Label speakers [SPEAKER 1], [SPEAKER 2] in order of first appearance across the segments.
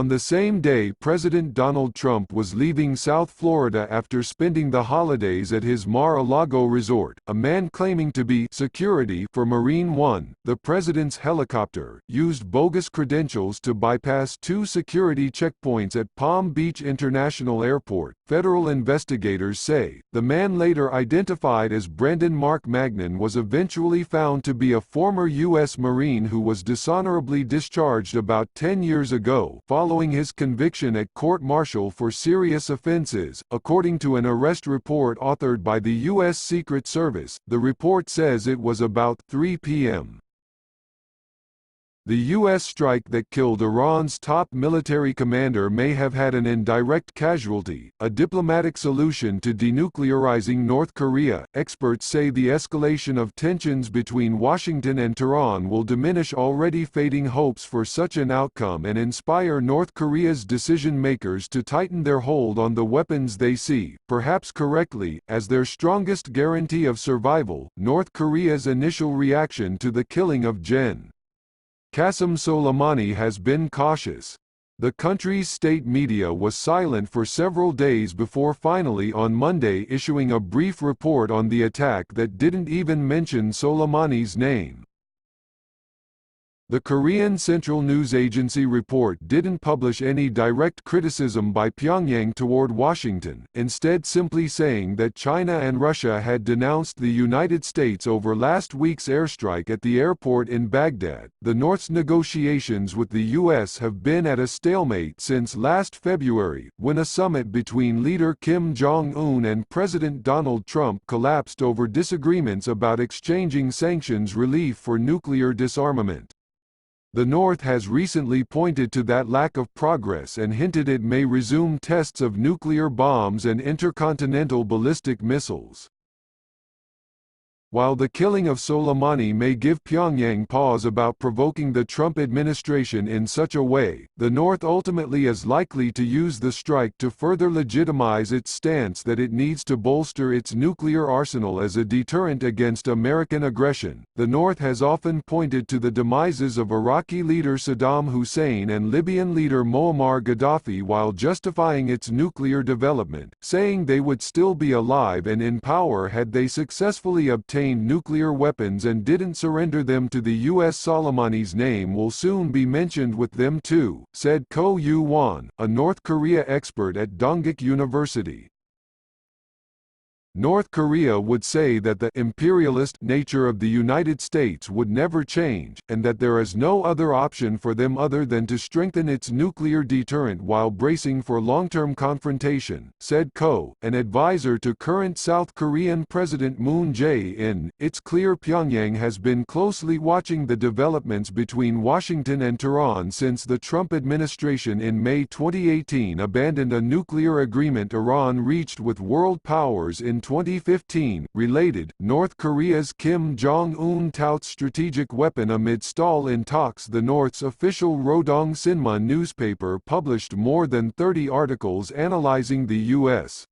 [SPEAKER 1] On the same day President Donald Trump was leaving South Florida after spending the holidays at his Mar-a-Lago resort, a man claiming to be security for Marine One, the president's helicopter, used bogus credentials to bypass two security checkpoints at Palm Beach International Airport, federal investigators say. The man, later identified as Brendan Mark Magnan, was eventually found to be a former U.S. Marine who was dishonorably discharged about 10 years ago, following his conviction at court-martial for serious offenses, according to an arrest report authored by the U.S. Secret Service. The report says it was about 3 p.m. The U.S. strike that killed Iran's top military commander may have had an indirect casualty, a diplomatic solution to denuclearizing North Korea. Experts say the escalation of tensions between Washington and Tehran will diminish already fading hopes for such an outcome and inspire North Korea's decision-makers to tighten their hold on the weapons they see, perhaps correctly, as their strongest guarantee of survival. North Korea's initial reaction to the killing of Gen. Qassem Soleimani has been cautious. The country's state media was silent for several days before finally on Monday issuing a brief report on the attack that didn't even mention Soleimani's name. The Korean Central News Agency report didn't publish any direct criticism by Pyongyang toward Washington, instead simply saying that China and Russia had denounced the United States over last week's airstrike at the airport in Baghdad. The North's negotiations with the U.S. have been at a stalemate since last February, when a summit between leader Kim Jong-un and President Donald Trump collapsed over disagreements about exchanging sanctions relief for nuclear disarmament. The North has recently pointed to that lack of progress and hinted it may resume tests of nuclear bombs and intercontinental ballistic missiles. While the killing of Soleimani may give Pyongyang pause about provoking the Trump administration in such a way, the North ultimately is likely to use the strike to further legitimize its stance that it needs to bolster its nuclear arsenal as a deterrent against American aggression. The North has often pointed to the demises of Iraqi leader Saddam Hussein and Libyan leader Muammar Gaddafi while justifying its nuclear development, saying they would still be alive and in power had they successfully obtained nuclear weapons and didn't surrender them to the U.S. Soleimani's name will soon be mentioned with them too, said Ko Yu-won, a North Korea expert at Dongguk University. North Korea would say that the imperialist nature of the United States would never change, and that there is no other option for them other than to strengthen its nuclear deterrent while bracing for long-term confrontation, said Ko, an advisor to current South Korean President Moon Jae-in. It's clear Pyongyang has been closely watching the developments between Washington and Tehran since the Trump administration in May 2018 abandoned a nuclear agreement Iran reached with world powers in 2015. Related, North Korea's Kim Jong-un touts strategic weapon amid stall in talks. The North's official Rodong Sinmun newspaper published more than 30 articles analyzing the U.S.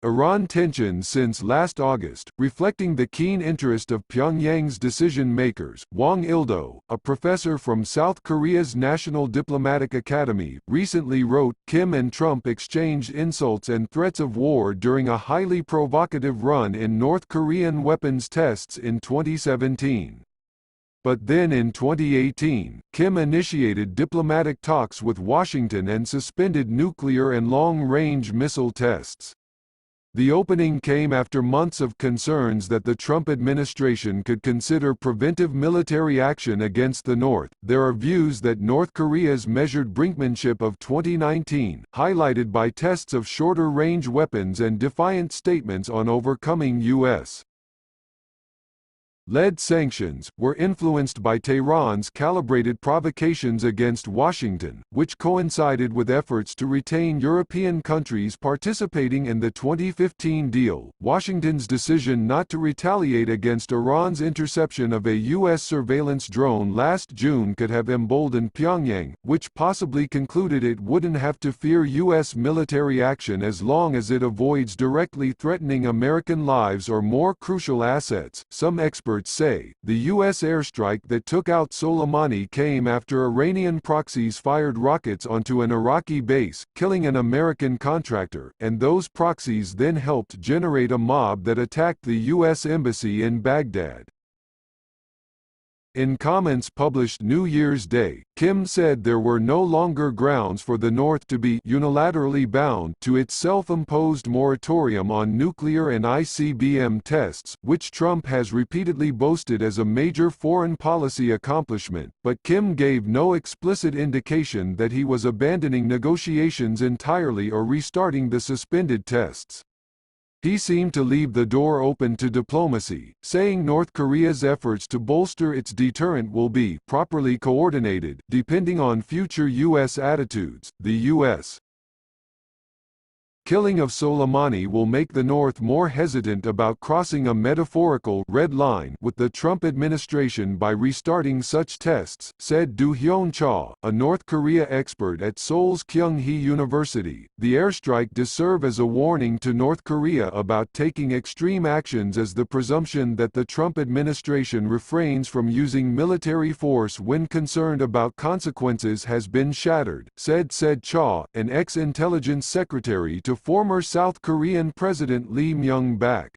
[SPEAKER 1] Iran tensions since last August, reflecting the keen interest of Pyongyang's decision-makers. Wang Il-do, a professor from South Korea's National Diplomatic Academy, recently wrote, Kim and Trump exchanged insults and threats of war during a highly provocative run in North Korean weapons tests in 2017. But then in 2018, Kim initiated diplomatic talks with Washington and suspended nuclear and long-range missile tests. The opening came after months of concerns that the Trump administration could consider preventive military action against the North. There are views that North Korea's measured brinkmanship of 2019, highlighted by tests of shorter-range weapons and defiant statements on overcoming U.S. led sanctions, were influenced by Tehran's calibrated provocations against Washington, which coincided with efforts to retain European countries participating in the 2015 deal. Washington's decision not to retaliate against Iran's interception of a U.S. surveillance drone last June could have emboldened Pyongyang, which possibly concluded it wouldn't have to fear U.S. military action as long as it avoids directly threatening American lives or more crucial assets. Some experts experts say, the U.S. airstrike that took out Soleimani came after Iranian proxies fired rockets onto an Iraqi base, killing an American contractor, and those proxies then helped generate a mob that attacked the U.S. embassy in Baghdad. In comments published New Year's Day, Kim said there were no longer grounds for the North to be unilaterally bound to its self-imposed moratorium on nuclear and ICBM tests, which Trump has repeatedly boasted as a major foreign policy accomplishment, but Kim gave no explicit indication that he was abandoning negotiations entirely or restarting the suspended tests. He seemed to leave the door open to diplomacy, saying North Korea's efforts to bolster its deterrent will be properly coordinated, depending on future U.S. attitudes. The U.S. killing of Soleimani will make the North more hesitant about crossing a metaphorical red line with the Trump administration by restarting such tests, said Do Hyun-cha, a North Korea expert at Seoul's Kyung-hee University. The airstrike does serve as a warning to North Korea about taking extreme actions, as the presumption that the Trump administration refrains from using military force when concerned about consequences has been shattered, said Cha, an ex-intelligence secretary to former South Korean President Lee Myung-bak.